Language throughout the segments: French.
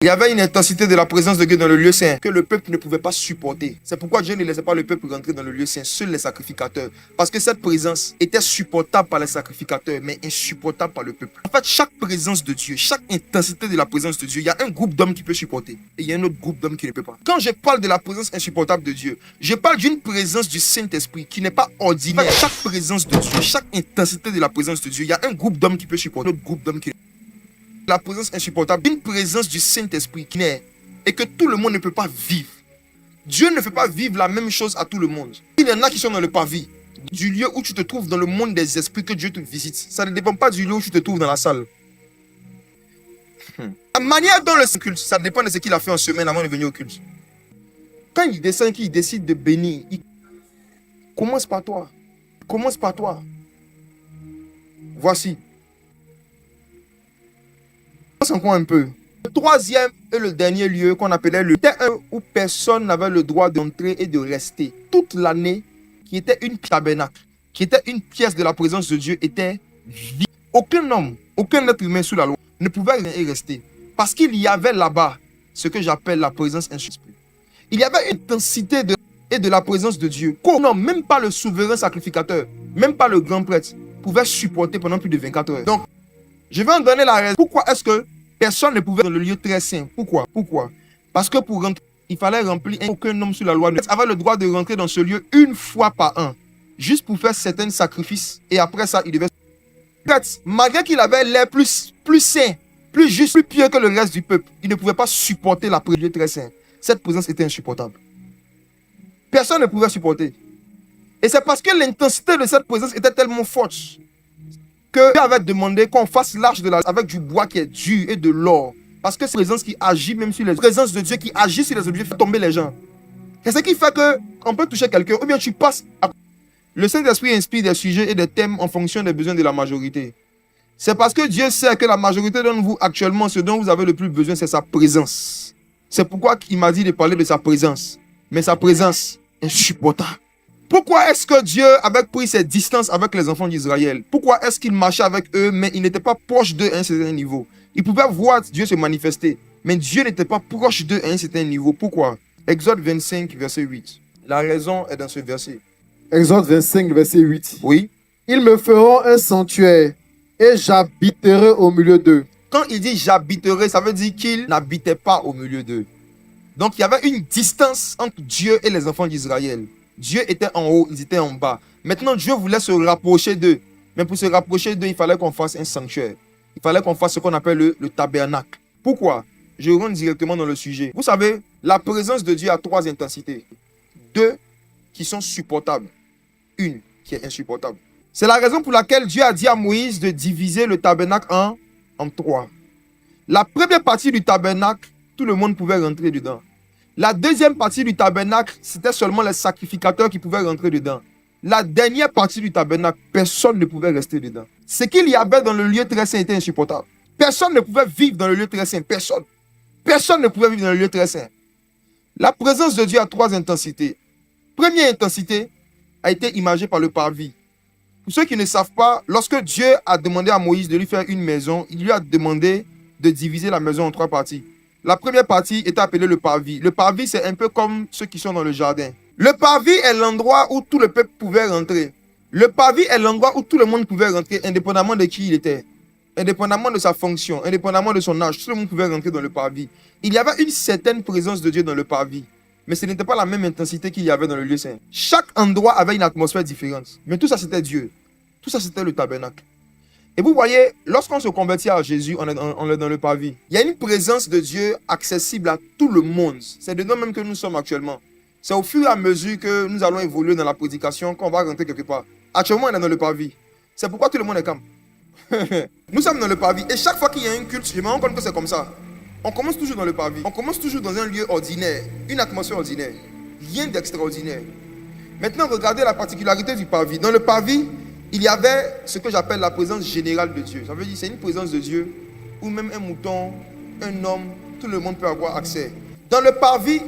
Il y avait une intensité de la présence de Dieu dans le lieu saint que le peuple ne pouvait pas supporter. C'est pourquoi Dieu ne laissait pas le peuple rentrer dans le lieu saint, seuls les sacrificateurs. Parce que cette présence était supportable par les sacrificateurs, mais insupportable par le peuple. En fait, chaque présence de Dieu, chaque intensité de la présence de Dieu, il y a un groupe d'hommes qui peut supporter et il y a un autre groupe d'hommes qui ne peut pas. Quand je parle de la présence insupportable de Dieu, je parle d'une présence du Saint-Esprit qui n'est pas ordinaire. En fait, chaque présence de Dieu, chaque intensité de la présence de Dieu, il y a un groupe d'hommes qui peut supporter, un autre groupe d'hommes qui ne peut pas. La présence insupportable, une présence du Saint-Esprit qui n'est et que tout le monde ne peut pas vivre. Dieu ne fait pas vivre la même chose à tout le monde. Il y en a qui sont dans le parvis, du lieu où tu te trouves dans le monde des esprits que Dieu te visite. Ça ne dépend pas du lieu où tu te trouves dans la salle. La manière dont le culte, ça dépend de ce qu'il a fait en semaine avant de venir au culte. Quand il descend, qu'il décide de bénir, il commence par toi. Commence par toi. Voici. Encore un peu. Le troisième et le dernier lieu qu'on appelait le était un où personne n'avait le droit d'entrer et de rester toute l'année, qui était une tabernacle, qui était une pièce de la présence de Dieu, était vide. Aucun homme, aucun être humain sous la loi ne pouvait y rester parce qu'il y avait là-bas ce que j'appelle la présence insupportable. Il y avait une intensité de la présence de Dieu. Non, même pas le souverain sacrificateur, même pas le grand prêtre pouvait supporter pendant plus de 24 heures. Donc, je vais en donner la raison. Pourquoi est-ce que personne ne pouvait dans le lieu très saint? Pourquoi? Parce que pour rentrer, il fallait remplir aucun homme sous la loi avait le droit de rentrer dans ce lieu une fois par an, juste pour faire certains sacrifices. Et après ça, il devait... Malgré qu'il avait l'air plus saint, plus juste, plus pieux que le reste du peuple, il ne pouvait pas supporter la présence très saint. Cette présence était insupportable. Personne ne pouvait supporter. Et c'est parce que l'intensité de cette présence était tellement forte que Dieu avait demandé qu'on fasse l'arche de la avec du bois qui est dur et de l'or. Parce que c'est une présence qui agit même sur les présence de Dieu qui agit sur les objets, fait tomber les gens. C'est ce qui fait qu'on peut toucher quelqu'un, ou bien tu passes à... Le Saint-Esprit inspire des sujets et des thèmes en fonction des besoins de la majorité. C'est parce que Dieu sait que la majorité d'entre vous actuellement, ce dont vous avez le plus besoin, c'est sa présence. C'est pourquoi il m'a dit de parler de sa présence. Mais sa présence est insupportable. Pourquoi est-ce que Dieu avait pris ses distances avec les enfants d'Israël? Pourquoi est-ce qu'il marchait avec eux, mais il n'était pas proche d'eux à un certain niveau? Ils pouvaient voir Dieu se manifester, mais Dieu n'était pas proche d'eux à un certain niveau. Pourquoi? Exode 25, verset 8. La raison est dans ce verset. Exode 25, verset 8. Oui. Ils me feront un sanctuaire et j'habiterai au milieu d'eux. Quand il dit j'habiterai, ça veut dire qu'il n'habitait pas au milieu d'eux. Donc il y avait une distance entre Dieu et les enfants d'Israël. Dieu était en haut, ils étaient en bas. Maintenant, Dieu voulait se rapprocher d'eux. Mais pour se rapprocher d'eux, il fallait qu'on fasse un sanctuaire. Il fallait qu'on fasse ce qu'on appelle le tabernacle. Pourquoi? Je rentre directement dans le sujet. Vous savez, la présence de Dieu a trois intensités. Deux qui sont supportables. Une qui est insupportable. C'est la raison pour laquelle Dieu a dit à Moïse de diviser le tabernacle en trois. La première partie du tabernacle, tout le monde pouvait rentrer dedans. La deuxième partie du tabernacle, c'était seulement les sacrificateurs qui pouvaient rentrer dedans. La dernière partie du tabernacle, personne ne pouvait rester dedans. Ce qu'il y avait dans le lieu très saint était insupportable. Personne ne pouvait vivre dans le lieu très saint. Personne. Personne ne pouvait vivre dans le lieu très saint. La présence de Dieu a trois intensités. Première intensité a été imagée par le parvis. Pour ceux qui ne savent pas, lorsque Dieu a demandé à Moïse de lui faire une maison, il lui a demandé de diviser la maison en trois parties. La première partie était appelée le parvis. Le parvis, c'est un peu comme ceux qui sont dans le jardin. Le parvis est l'endroit où tout le peuple pouvait rentrer. Le parvis est l'endroit où tout le monde pouvait rentrer, indépendamment de qui il était, indépendamment de sa fonction, indépendamment de son âge. Tout le monde pouvait rentrer dans le parvis. Il y avait une certaine présence de Dieu dans le parvis, mais ce n'était pas la même intensité qu'il y avait dans le lieu saint. Chaque endroit avait une atmosphère différente, mais tout ça c'était Dieu. Tout ça c'était le tabernacle. Et vous voyez, lorsqu'on se convertit à Jésus, on est dans le parvis. Il y a une présence de Dieu accessible à tout le monde. C'est dedans même que nous sommes actuellement. C'est au fur et à mesure que nous allons évoluer dans la prédication qu'on va rentrer quelque part. Actuellement, on est dans le parvis. C'est pourquoi tout le monde est calme. Nous sommes dans le parvis. Et chaque fois qu'il y a un culte, je me rends compte que c'est comme ça. On commence toujours dans le parvis. On commence toujours dans un lieu ordinaire, une atmosphère ordinaire. Rien d'extraordinaire. Maintenant, regardez la particularité du parvis. Dans le parvis, il y avait ce que j'appelle la présence générale de Dieu. Ça veut dire que c'est une présence de Dieu où même un mouton, un homme, tout le monde peut avoir accès. Dans le parvis,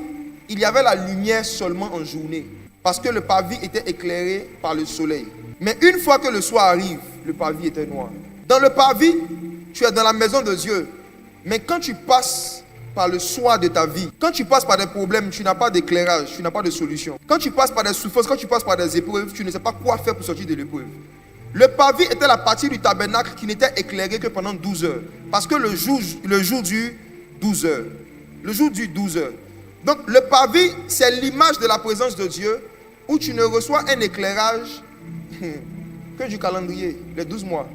il y avait la lumière seulement en journée. Parce que le parvis était éclairé par le soleil. Mais une fois que le soir arrive, le parvis était noir. Dans le parvis, tu es dans la maison de Dieu. Mais quand tu passes par le soir de ta vie. Quand tu passes par des problèmes, tu n'as pas d'éclairage, tu n'as pas de solution. Quand tu passes par des souffrances, quand tu passes par des épreuves, tu ne sais pas quoi faire pour sortir de l'épreuve. Le parvis était la partie du tabernacle qui n'était éclairée que pendant 12 heures. Parce que le jour dure 12 heures. Le jour dure 12 heures. Donc le parvis, c'est l'image de la présence de Dieu où tu ne reçois un éclairage que du calendrier, les 12 mois.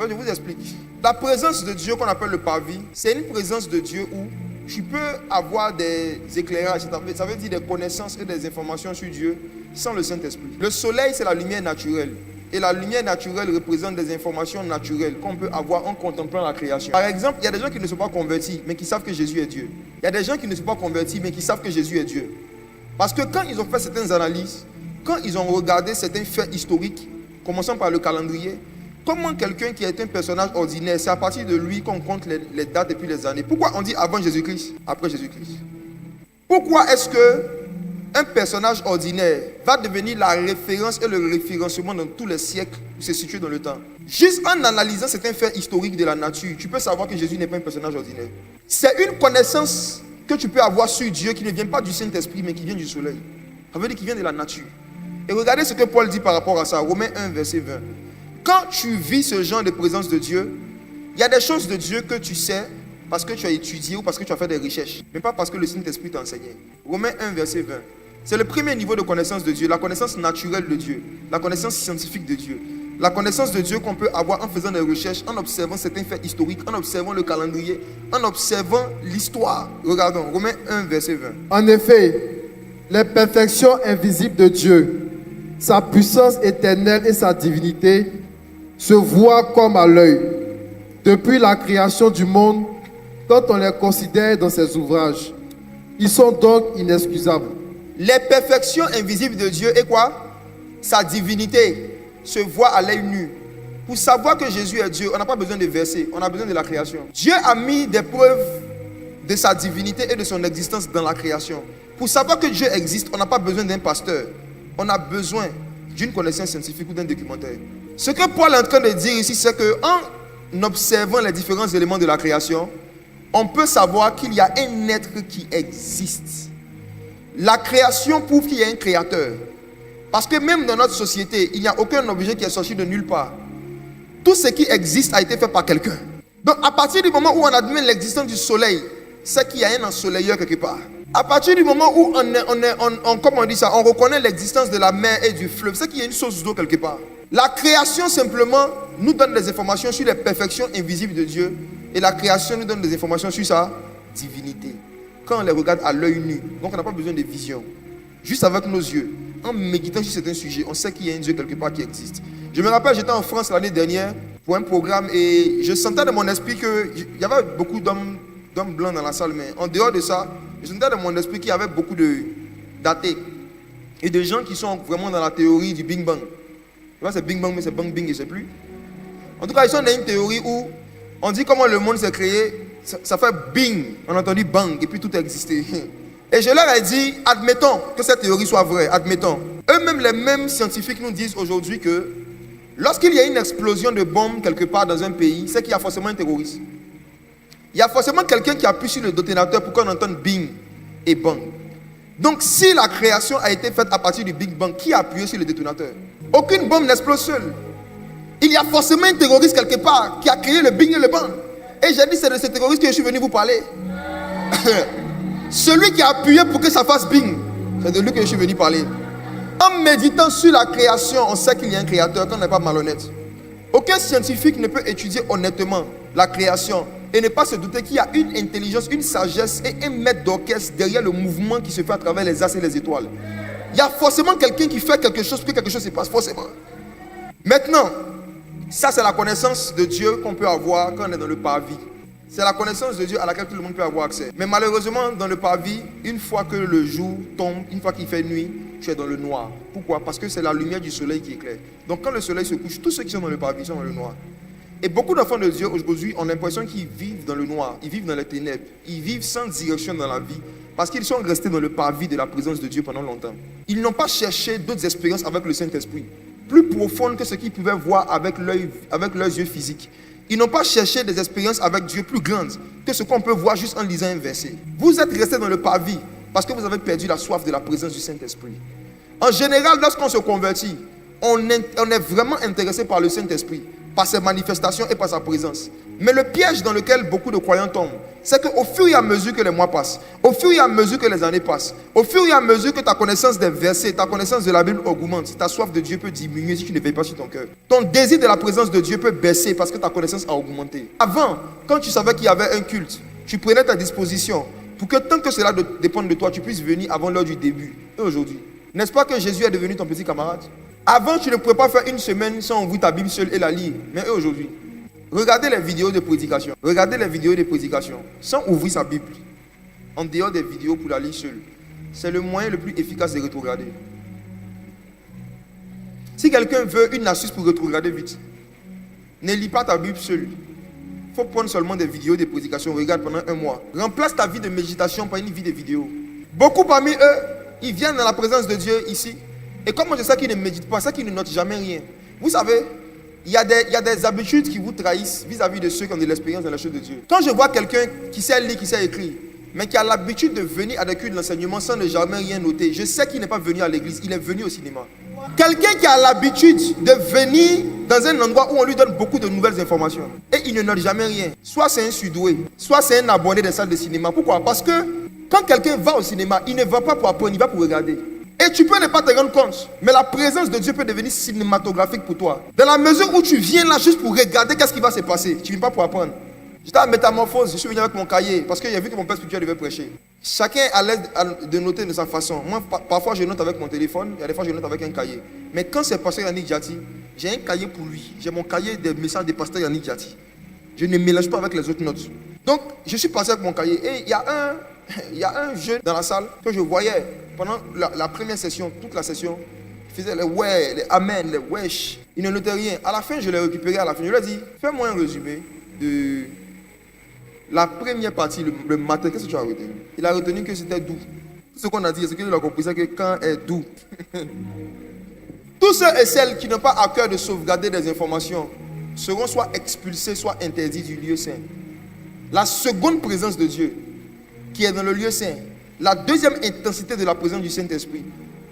Je vous explique. La présence de Dieu qu'on appelle le parvis, c'est une présence de Dieu où tu peux avoir des éclairages, ça veut dire des connaissances et des informations sur Dieu sans le Saint-Esprit. Le soleil, c'est la lumière naturelle. Et la lumière naturelle représente des informations naturelles qu'on peut avoir en contemplant la création. Par exemple, il y a des gens qui ne sont pas convertis, mais qui savent que Jésus est Dieu. Il y a des gens qui ne sont pas convertis, mais qui savent que Jésus est Dieu. Parce que quand ils ont fait certaines analyses, quand ils ont regardé certains faits historiques, commençant par le calendrier, comment quelqu'un qui est un personnage ordinaire, c'est à partir de lui qu'on compte les dates et puis les années. Pourquoi on dit avant Jésus-Christ, après Jésus-Christ? Pourquoi est-ce que un personnage ordinaire va devenir la référence et le référencement dans tous les siècles où c'est situé dans le temps? Juste en analysant certains faits historiques de la nature, tu peux savoir que Jésus n'est pas un personnage ordinaire. C'est une connaissance que tu peux avoir sur Dieu qui ne vient pas du Saint-Esprit, mais qui vient du soleil. Ça veut dire qu'il vient de la nature. Et regardez ce que Paul dit par rapport à ça, Romains 1, verset 20. Quand tu vis ce genre de présence de Dieu, il y a des choses de Dieu que tu sais parce que tu as étudié ou parce que tu as fait des recherches, mais pas parce que le Saint-Esprit t'a enseigné. Romains 1, verset 20. C'est le premier niveau de connaissance de Dieu, la connaissance naturelle de Dieu, la connaissance scientifique de Dieu. La connaissance de Dieu qu'on peut avoir en faisant des recherches, en observant certains faits historiques, en observant le calendrier, en observant l'histoire. Regardons, Romains 1, verset 20. En effet, les perfections invisibles de Dieu, sa puissance éternelle et sa divinité se voient comme à l'œil depuis la création du monde quand on les considère dans ses ouvrages. Ils sont donc inexcusables. Les perfections invisibles de Dieu et quoi? Sa divinité se voit à l'œil nu. Pour savoir que Jésus est Dieu, on n'a pas besoin de versets, on a besoin de la création. Dieu a mis des preuves de sa divinité et de son existence dans la création. Pour savoir que Dieu existe, on n'a pas besoin d'un pasteur. On a besoin d'une connaissance scientifique ou d'un documentaire. Ce que Paul est en train de dire ici, c'est qu'en observant les différents éléments de la création, on peut savoir qu'il y a un être qui existe. La création prouve qu'il y a un créateur. Parce que même dans notre société, il n'y a aucun objet qui est sorti de nulle part. Tout ce qui existe a été fait par quelqu'un. Donc à partir du moment où on admet l'existence du soleil, c'est qu'il y a un ensoleilleur quelque part. À partir du moment où on reconnaît l'existence de la mer et du fleuve, c'est qu'il y a une source d'eau quelque part. La création simplement nous donne des informations sur les perfections invisibles de Dieu, et la création nous donne des informations sur sa divinité. Quand on les regarde à l'œil nu, donc on n'a pas besoin de vision. Juste avec nos yeux, en méditant sur certains sujets, on sait qu'il y a un Dieu quelque part qui existe. Je me rappelle, j'étais en France l'année dernière pour un programme et je sentais dans mon esprit qu'il y avait beaucoup d'hommes blancs dans la salle, mais en dehors de ça, je sentais dans mon esprit qu'il y avait beaucoup d'athées et de gens qui sont vraiment dans la théorie du Big Bang. C'est Big Bang, mais c'est Bang Bing, je ne sais plus. En tout cas, ils sont dans une théorie où on dit comment le monde s'est créé, ça fait bing, on a entendu bang, et puis tout a existé. Et je leur ai dit, admettons que cette théorie soit vraie, admettons. Eux-mêmes, les mêmes scientifiques nous disent aujourd'hui que lorsqu'il y a une explosion de bombes quelque part dans un pays, c'est qu'il y a forcément un terroriste. Il y a forcément quelqu'un qui appuie sur le détonateur pour qu'on entende bing et bang. Donc si la création a été faite à partir du Big Bang, qui a appuyé sur le détonateur? Aucune bombe n'explose seule. Il y a forcément un terroriste quelque part qui a créé le bing et le bang. Et j'ai dit, c'est de ce terroriste que je suis venu vous parler. Celui qui a appuyé pour que ça fasse bing, c'est de lui que je suis venu parler. En méditant sur la création, on sait qu'il y a un créateur quand on n'est pas malhonnête. Aucun scientifique ne peut étudier honnêtement la création et ne pas se douter qu'il y a une intelligence, une sagesse et un maître d'orchestre derrière le mouvement qui se fait à travers les astres et les étoiles. Il y a forcément quelqu'un qui fait quelque chose pour que quelque chose se passe, forcément. Maintenant, ça c'est la connaissance de Dieu qu'on peut avoir quand on est dans le parvis. C'est la connaissance de Dieu à laquelle tout le monde peut avoir accès. Mais malheureusement, dans le parvis, une fois que le jour tombe, une fois qu'il fait nuit, tu es dans le noir. Pourquoi? Parce que c'est la lumière du soleil qui éclaire. Donc quand le soleil se couche, tous ceux qui sont dans le parvis sont dans le noir. Et beaucoup d'enfants de Dieu aujourd'hui ont l'impression qu'ils vivent dans le noir, ils vivent dans les ténèbres, ils vivent sans direction dans la vie. Parce qu'ils sont restés dans le parvis de la présence de Dieu pendant longtemps. Ils n'ont pas cherché d'autres expériences avec le Saint-Esprit, plus profondes que ce qu'ils pouvaient voir avec leurs yeux physiques. Ils n'ont pas cherché des expériences avec Dieu plus grandes que ce qu'on peut voir juste en lisant un verset. Vous êtes restés dans le parvis parce que vous avez perdu la soif de la présence du Saint-Esprit. En général, lorsqu'on se convertit, on est vraiment intéressé par le Saint-Esprit, par ses manifestations et par sa présence. Mais le piège dans lequel beaucoup de croyants tombent, c'est qu'au fur et à mesure que les mois passent, au fur et à mesure que les années passent, au fur et à mesure que ta connaissance des versets, ta connaissance de la Bible augmente, ta soif de Dieu peut diminuer si tu ne veilles pas sur ton cœur. Ton désir de la présence de Dieu peut baisser parce que ta connaissance a augmenté. Avant, quand tu savais qu'il y avait un culte, tu prenais ta disposition pour que tant que cela dépend de toi, tu puisses venir avant l'heure du début. Et aujourd'hui, n'est-ce pas que Jésus est devenu ton petit camarade? Avant, tu ne pouvais pas faire une semaine sans ouvrir ta Bible seule et la lire. Mais aujourd'hui, regardez les vidéos de prédication. Regardez les vidéos de prédication sans ouvrir sa Bible. En dehors des vidéos pour la lire seule. C'est le moyen le plus efficace de rétrograder. Si quelqu'un veut une astuce pour rétrograder vite, ne lis pas ta Bible seule. Il faut prendre seulement des vidéos de prédication. Regarde pendant un mois. Remplace ta vie de méditation par une vie de vidéo. Beaucoup parmi eux, ils viennent dans la présence de Dieu ici. Et comme je sais qu'ils ne méditent pas, c'est qu'ils ne notent jamais rien. Vous savez, il y a des habitudes qui vous trahissent vis-à-vis de ceux qui ont de l'expérience dans la chose de Dieu. Quand je vois quelqu'un qui sait lire, qui sait écrire, mais qui a l'habitude de venir à des cultes d'enseignement sans ne jamais rien noter, je sais qu'il n'est pas venu à l'église, il est venu au cinéma. Quelqu'un qui a l'habitude de venir dans un endroit où on lui donne beaucoup de nouvelles informations et il ne note jamais rien, soit c'est un surdoué, soit c'est un abonné des salles de cinéma. Pourquoi? Parce que quand quelqu'un va au cinéma, il ne va pas pour apprendre, il va pour regarder. Et tu peux ne pas te rendre compte, mais la présence de Dieu peut devenir cinématographique pour toi. Dans la mesure où tu viens là juste pour regarder qu'est-ce qui va se passer, tu ne viens pas pour apprendre. J'étais à Métamorphose, je suis venu avec mon cahier parce que j'ai vu que mon père spirituel devait prêcher. Chacun est à l'aise de noter de sa façon. Moi, parfois je note avec mon téléphone, il y a des fois je note avec un cahier. Mais quand c'est pasteur Yannick Diati, j'ai un cahier pour lui. J'ai mon cahier des messages de pasteur Yannick Diati. Je ne mélange pas avec les autres notes. Donc, je suis passé avec mon cahier et il y a un jeune dans la salle que je voyais pendant la première session, toute la session. Il faisait les ouais, les amen, les wesh. Il ne notait rien. À la fin, je l'ai récupéré. À la fin, je lui ai dit, fais-moi un résumé de la première partie, le matin. Qu'est-ce que tu as retenu? Il a retenu que c'était doux. Tout ce qu'on a dit, c'est qu'il a compris, c'est que quand est doux. Tous ceux et celles qui n'ont pas à cœur de sauvegarder des informations seront soit expulsés, soit interdits du lieu saint. La seconde présence de Dieu, qui est dans le lieu saint, la deuxième intensité de la présence du Saint-Esprit,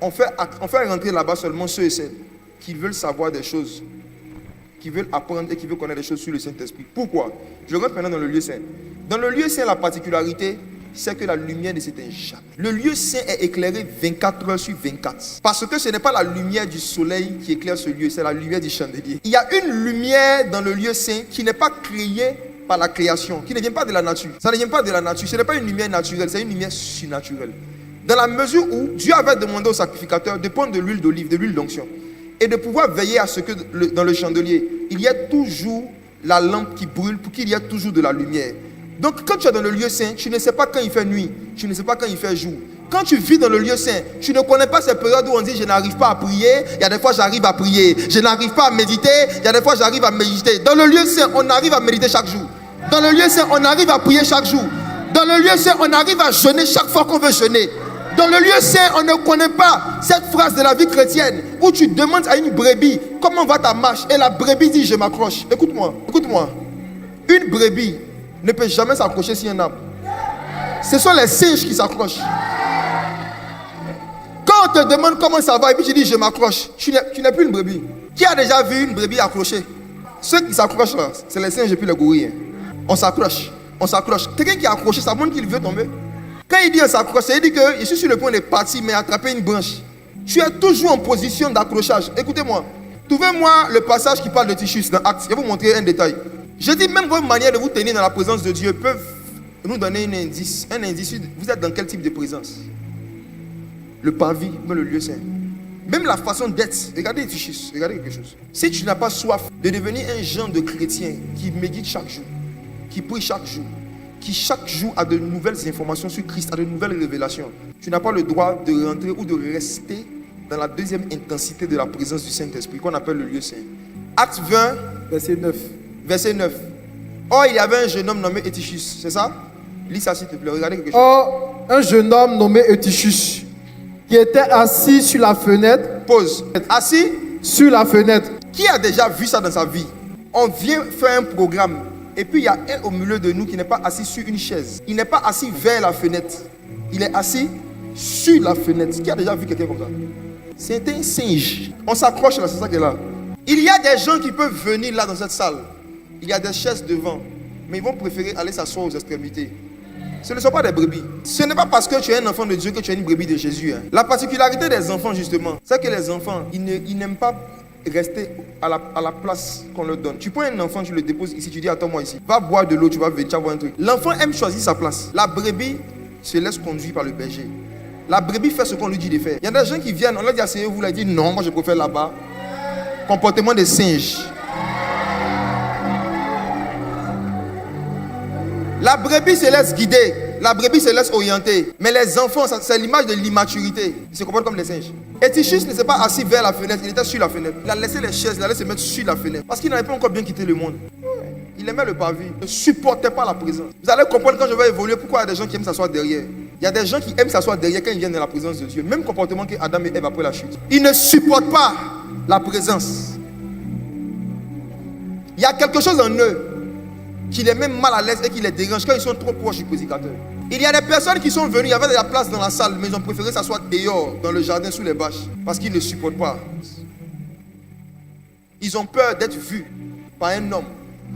on fait rentrer là-bas seulement ceux et celles qui veulent savoir des choses, qui veulent apprendre et qui veulent connaître des choses sur le Saint-Esprit. Pourquoi? Je rentre maintenant dans le lieu saint. Dans le lieu saint, la particularité, c'est que la lumière ne s'éteint jamais. Le lieu saint est éclairé 24 heures sur 24. Parce que ce n'est pas la lumière du soleil qui éclaire ce lieu, c'est la lumière du chandelier. Il y a une lumière dans le lieu saint qui n'est pas créée par la création, qui ne vient pas de la nature. Ça ne vient pas de la nature, ce n'est pas une lumière naturelle, c'est une lumière surnaturelle. Dans la mesure où Dieu avait demandé au sacrificateur de prendre de l'huile d'olive, de l'huile d'onction, et de pouvoir veiller à ce que dans le chandelier, il y ait toujours la lampe qui brûle pour qu'il y ait toujours de la lumière. Donc quand tu es dans le lieu saint, tu ne sais pas quand il fait nuit, tu ne sais pas quand il fait jour. Quand tu vis dans le lieu saint, tu ne connais pas ces périodes où on dit je n'arrive pas à prier, il y a des fois j'arrive à prier, je n'arrive pas à méditer, il y a des fois j'arrive à méditer. Dans le lieu saint, on arrive à méditer chaque jour. Dans le lieu saint, on arrive à prier chaque jour. Dans le lieu saint, on arrive à jeûner chaque fois qu'on veut jeûner. Dans le lieu saint, on ne connaît pas cette phrase de la vie chrétienne où tu demandes à une brebis comment va ta marche et la brebis dit je m'accroche. Écoute-moi, écoute-moi. Une brebis ne peut jamais s'accrocher sur un arbre. Ce sont les singes qui s'accrochent. Quand on te demande comment ça va et puis tu dis je m'accroche, tu n'es plus une brebis. Qui a déjà vu une brebis accrochée? Ceux qui s'accrochent là, c'est les singes et puis les gorilles. On s'accroche, on s'accroche. Quelqu'un qui est accroché, ça montre qu'il veut tomber. Quand il dit on s'accroche, ça veut dire que je suis sur le point de partir mais attraper une branche. Tu es toujours en position d'accrochage. Écoutez-moi, trouvez-moi le passage qui parle de Titus dans Actes. Je vais vous montrer un détail. Je dis même votre manière de vous tenir dans la présence de Dieu peuvent nous donner un indice. Un indice, vous êtes dans quel type de présence? Le parvis, le lieu saint. Même la façon d'être. Regardez Titus, regardez quelque chose. Si tu n'as pas soif de devenir un genre de chrétien qui médite chaque jour, qui prie chaque jour, qui chaque jour a de nouvelles informations sur Christ, a de nouvelles révélations, tu n'as pas le droit de rentrer ou de rester dans la deuxième intensité de la présence du Saint-Esprit qu'on appelle le lieu saint. Acte 20, verset 9. Verset 9. Or, il y avait un jeune homme nommé Eutychus, c'est ça? Lis ça s'il te plaît, regardez quelque chose. Or, un jeune homme nommé Eutychus, qui était assis sur la fenêtre. Pause. Assis sur la fenêtre. Qui a déjà vu ça dans sa vie? On vient faire un programme. Et puis il y a un au milieu de nous qui n'est pas assis sur une chaise. Il n'est pas assis vers la fenêtre. Il est assis sur la fenêtre. Qui a déjà vu quelqu'un comme ça? C'est un singe. On s'accroche là, c'est ça qui est là. Il y a des gens qui peuvent venir là dans cette salle. Il y a des chaises devant. Mais ils vont préférer aller s'asseoir aux extrémités. Ce ne sont pas des brebis. Ce n'est pas parce que tu es un enfant de Dieu que tu es une brebis de Jésus. La particularité des enfants, justement, c'est que les enfants, ils n'aiment pas rester à la place qu'on leur donne. Tu prends un enfant, tu le déposes ici, tu dis attends-moi ici. Va boire de l'eau, tu vas venir, tu vas voir un truc. L'enfant aime choisir sa place. La brebis se laisse conduire par le berger. La brebis fait ce qu'on lui dit de faire. Il y a des gens qui viennent, on leur dit asseyez-vous, là, ils disent non, moi je préfère là-bas. Comportement de singe. La brebis se laisse guider, la brebis se laisse orienter. Mais les enfants, c'est l'image de l'immaturité. Ils se comportent comme les singes. Et Tichus ne s'est pas assis vers la fenêtre, il était sur la fenêtre. Il a laissé les chaises, il allait se mettre sur la fenêtre. Parce qu'il n'avait pas encore bien quitté le monde. Il aimait le pavé, il ne supportait pas la présence. Vous allez comprendre quand je vais évoluer pourquoi il y a des gens qui aiment s'asseoir derrière. Il y a des gens qui aiment s'asseoir derrière quand ils viennent dans la présence de Dieu. Même comportement que Adam et Ève après la chute. Ils ne supportent pas la présence. Il y a quelque chose en eux qui les met mal à l'aise et qui les dérange quand ils sont trop proches du prédicateur. Il y a des personnes qui sont venues, il y avait de la place dans la salle, mais ils ont préféré s'asseoir dehors, dans le jardin, sous les bâches, parce qu'ils ne supportent pas. Ils ont peur d'être vus par un homme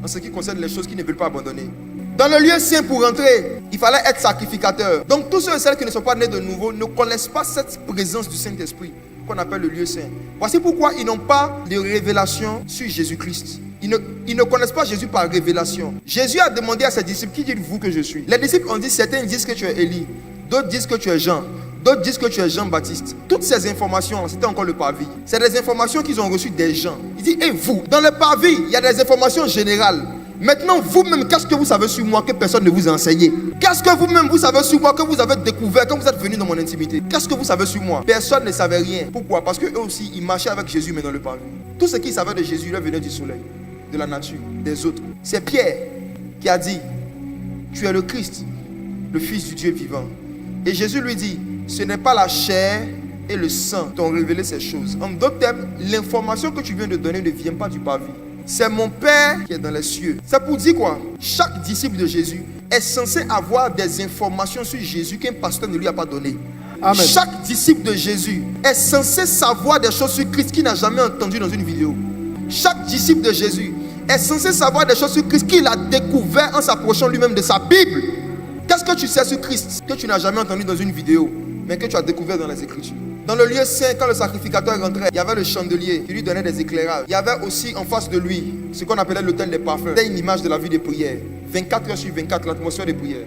en ce qui concerne les choses qu'ils ne veulent pas abandonner. Dans le lieu saint, pour entrer, il fallait être sacrificateur. Donc tous ceux et celles qui ne sont pas nés de nouveau ne connaissent pas cette présence du Saint-Esprit qu'on appelle le lieu saint. Voici pourquoi ils n'ont pas de révélation sur Jésus-Christ. Ils ne connaissent pas Jésus par révélation. Jésus a demandé à ses disciples, qui dites-vous que je suis? Les disciples ont dit, certains disent que tu es Élie, d'autres disent que tu es Jean, d'autres disent que tu es Jean-Baptiste. Toutes ces informations, c'était encore le parvis. C'est des informations qu'ils ont reçues des gens. Il dit, et vous? Dans le parvis, il y a des informations générales. Maintenant, vous-même, qu'est-ce que vous savez sur moi que personne ne vous a enseigné? Qu'est-ce que vous-même vous savez sur moi que vous avez découvert quand vous êtes venu dans mon intimité? Qu'est-ce que vous savez sur moi? Personne ne savait rien. Pourquoi? Parce qu'eux aussi, ils marchaient avec Jésus, mais dans le parvis. Tout ce qu'ils savaient de Jésus, leur venait du soleil, de la nature, des autres. C'est Pierre qui a dit, tu es le Christ, le Fils du Dieu vivant. Et Jésus lui dit, ce n'est pas la chair et le sang qui ont révélé ces choses. En d'autres termes, l'information que tu viens de donner ne vient pas du parvis. C'est mon Père qui est dans les cieux. C'est pour dire quoi? Chaque disciple de Jésus est censé avoir des informations sur Jésus qu'un pasteur ne lui a pas donné. Amen. Chaque disciple de Jésus est censé savoir des choses sur Christ qu'il n'a jamais entendu dans une vidéo. Chaque disciple de Jésus est censé savoir des choses sur Christ qu'il a découvert en s'approchant lui-même de sa Bible. Qu'est-ce que tu sais sur Christ que tu n'as jamais entendu dans une vidéo, mais que tu as découvert dans les Écritures? Dans le lieu saint, quand le sacrificateur rentrait, il y avait le chandelier qui lui donnait des éclairages. Il y avait aussi en face de lui ce qu'on appelait l'autel des parfums. C'était une image de la vie de prière. 24 heures sur 24, l'atmosphère de prière.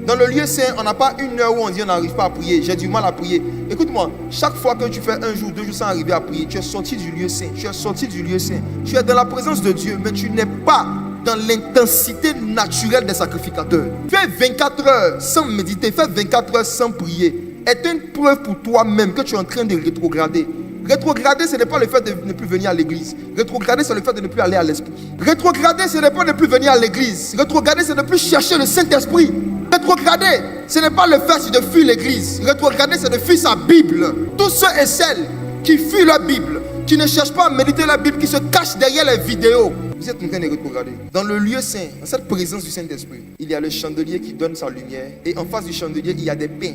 Dans le lieu saint, on n'a pas une heure où on dit on n'arrive pas à prier. J'ai du mal à prier. Écoute-moi, chaque fois que tu fais un jour, 2 jours sans arriver à prier, tu es sorti du lieu saint. Tu es sorti du lieu saint. Tu es dans la présence de Dieu, mais tu n'es pas dans l'intensité naturelle des sacrificateurs. Fais 24 heures sans méditer, fais 24 heures sans prier. Est une preuve pour toi-même que tu es en train de rétrograder. Rétrograder, ce n'est pas le fait de ne plus venir à l'église. Rétrograder, c'est le fait de ne plus aller à l'esprit. Rétrograder, ce n'est pas de ne plus venir à l'église. Rétrograder, c'est de ne plus chercher le Saint-Esprit. Rétrograder, ce n'est pas le fait de fuir l'église. Rétrograder, c'est de fuir sa Bible. Tous ceux et celles qui fuient la Bible, qui ne cherchent pas à méditer la Bible, qui se cachent derrière les vidéos, vous êtes en train de rétrograder. Dans le lieu saint, dans cette présence du Saint-Esprit, il y a le chandelier qui donne sa lumière. Et en face du chandelier, il y a des pains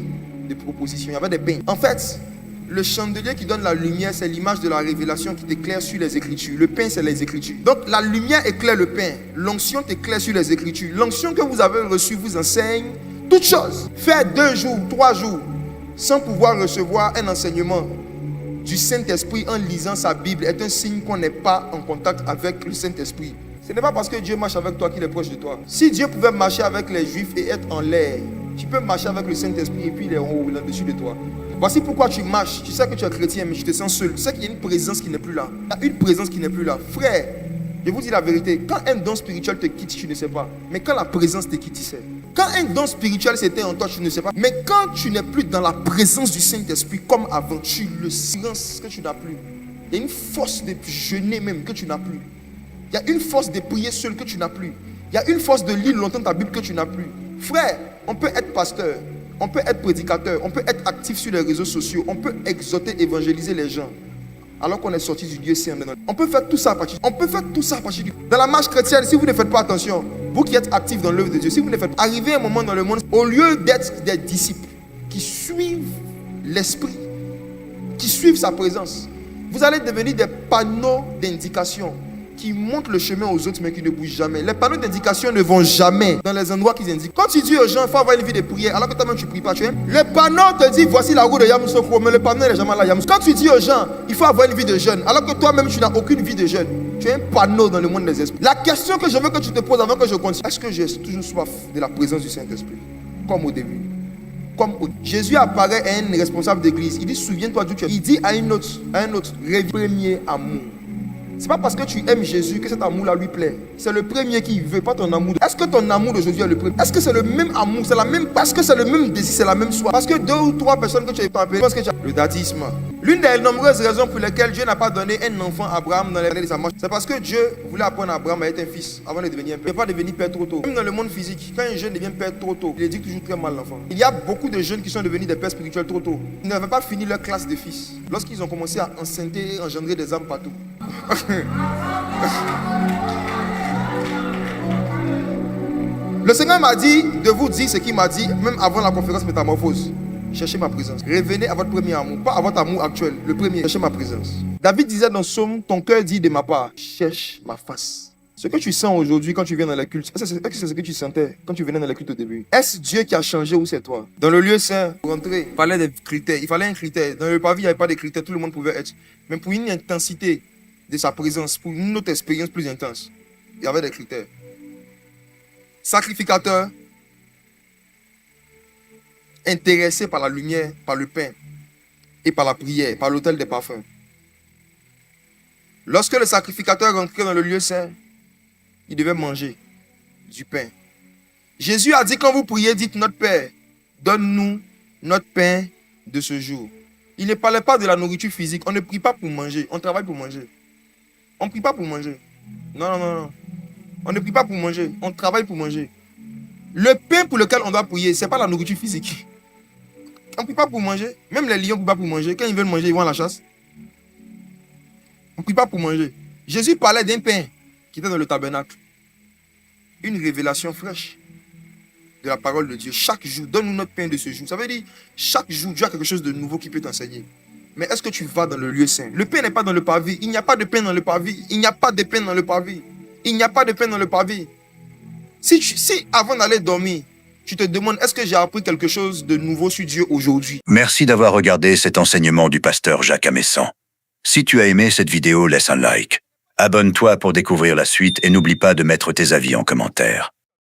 de propositions. Il y avait des pains. En fait, le chandelier qui donne la lumière, c'est l'image de la révélation qui t'éclaire sur les Écritures. Le pain, c'est les Écritures. Donc, la lumière éclaire le pain. L'onction t'éclaire sur les Écritures. L'onction que vous avez reçue vous enseigne toutes choses. Faire 2 jours, 3 jours, sans pouvoir recevoir un enseignement du Saint-Esprit en lisant sa Bible est un signe qu'on n'est pas en contact avec le Saint-Esprit. Ce n'est pas parce que Dieu marche avec toi qu'il est proche de toi. Si Dieu pouvait marcher avec les Juifs et être en l'air, tu peux marcher avec le Saint-Esprit et puis il est en haut, là-dessus de toi. Voici pourquoi tu marches. Tu sais que tu es chrétien, mais tu te sens seul. Tu sais qu'il y a une présence qui n'est plus là. Il y a une présence qui n'est plus là. Frère, je vous dis la vérité. Quand un don spirituel te quitte, tu ne sais pas. Mais quand la présence te quitte, tu sais. Quand un don spirituel c'était en toi, tu ne sais pas. Mais quand tu n'es plus dans la présence du Saint-Esprit comme avant, tu le silence que tu n'as plus. Il y a une force de jeûner même que tu n'as plus. Il y a une force de prier seul que tu n'as plus. Il y a une force de lire longtemps ta Bible que tu n'as plus. Frère, on peut être pasteur, on peut être prédicateur, on peut être actif sur les réseaux sociaux, on peut exhorter, évangéliser les gens. alors qu'on est sorti du lieu saint. On peut faire tout ça à partir. On peut faire tout ça à partir. De la marche chrétienne, si vous ne faites pas attention, vous qui êtes actifs dans l'œuvre de Dieu, si vous ne faites pas, arrivez à un moment dans le monde, au lieu d'être des disciples qui suivent l'esprit, qui suivent sa présence, vous allez devenir des panneaux d'indication qui montrent le chemin aux autres mais qui ne bougent jamais. Les panneaux d'indication ne vont jamais dans les endroits qu'ils indiquent. Quand tu dis aux gens, il faut avoir une vie de prière, alors que toi-même tu ne pries pas, tu aimes. Le panneau te dit, voici la route de Yamoussoukro, mais le panneau n'est jamais là. Quand tu dis aux gens, il faut avoir une vie de jeûne, alors que toi-même tu n'as aucune vie de jeûne, tu es un panneau dans le monde des esprits. La question que je veux que tu te poses avant que je continue, est-ce que j'ai toujours soif de la présence du Saint-Esprit? Comme au début. Jésus apparaît à un responsable d'église. Il dit, souviens-toi d'où tu es. Il dit à un autre, premier amour. C'est pas parce que tu aimes Jésus que cet amour-là lui plaît. C'est le premier qui veut, pas ton amour. Est-ce que ton amour de Jésus est le premier? Est-ce que c'est le même amour? C'est la même. Parce que c'est le même désir, c'est la même soif. Parce que 2 ou 3 personnes que tu as appelées, parce que tu as le dadisme. L'une des nombreuses raisons pour lesquelles Dieu n'a pas donné un enfant à Abraham dans les années de sa mort, c'est parce que Dieu voulait apprendre à Abraham à être un fils avant de devenir un père. Il ne peut pas devenir père trop tôt. Même dans le monde physique, quand un jeune devient père trop tôt, il éduque toujours très mal l'enfant. Il y a beaucoup de jeunes qui sont devenus des pères spirituels trop tôt. Ils n'avaient pas fini leur classe de fils. Lorsqu'ils ont commencé à enceinter et engendrer des âmes partout. Le Seigneur m'a dit de vous dire ce qu'il m'a dit même avant la conférence métamorphose. Cherchez ma présence. Revenez à votre premier amour, pas à votre amour actuel. Le premier, cherchez ma présence. David disait dans Psaume, ton cœur dit de ma part, cherche ma face. Ce que tu sens aujourd'hui quand tu viens dans les cultes, est-ce que c'est ce que tu sentais quand tu venais dans les cultes au début? Est-ce Dieu qui a changé ou c'est toi? Dans le lieu saint, pour entrer, il fallait des critères. Il fallait un critère. Dans le pavé, il n'y avait pas de critères, tout le monde pouvait être. Mais pour une intensité de sa présence, pour une autre expérience plus intense, il y avait des critères. Sacrificateur, intéressé par la lumière, par le pain et par la prière, par l'autel des parfums. Lorsque le sacrificateur rentrait dans le lieu saint, il devait manger du pain. Jésus a dit, quand vous priez, dites, notre Père, donne-nous notre pain de ce jour. Il ne parlait pas de la nourriture physique. On ne prie pas pour manger, on travaille pour manger. On ne prie pas pour manger. Non. On ne prie pas pour manger, on travaille pour manger. Le pain pour lequel on doit prier, ce n'est pas la nourriture physique. On ne prie pas pour manger. Même les lions ne prient pas pour manger. Quand ils veulent manger, ils vont à la chasse. On ne prie pas pour manger. Jésus parlait d'un pain qui était dans le tabernacle. Une révélation fraîche de la parole de Dieu. Chaque jour, donne-nous notre pain de ce jour. Ça veut dire, chaque jour, Dieu a quelque chose de nouveau qui peut t'enseigner. Mais est-ce que tu vas dans le lieu saint? Le pain n'est pas dans le pavé. Il n'y a pas de pain dans le pavé. Il n'y a pas de pain dans le pavé. Il n'y a pas de pain dans le pavé. Si avant d'aller dormir, tu te demandes, est-ce que j'ai appris quelque chose de nouveau sur Dieu aujourd'hui? Merci d'avoir regardé cet enseignement du pasteur Jacques Amessan. Si tu as aimé cette vidéo, laisse un like. Abonne-toi pour découvrir la suite et n'oublie pas de mettre tes avis en commentaire.